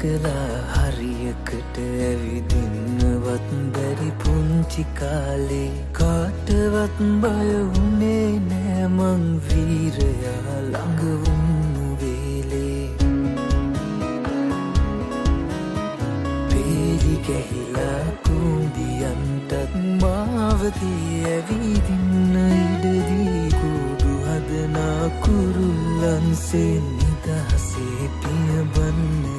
කලා හරියකට ඇවිදින්නවත් බැරි පුංචි කාලේ කාටවත් බය වුණේ නෑ මං වීරයා ළඟ වුණු වේලේ පේරි ගැහිලා කුඹියන්ටත් මාවතී ඇවිදින්න ඉඩදී කුඩු හදනා කුරුල්ලන්සේ නිදහසේ පියබන්න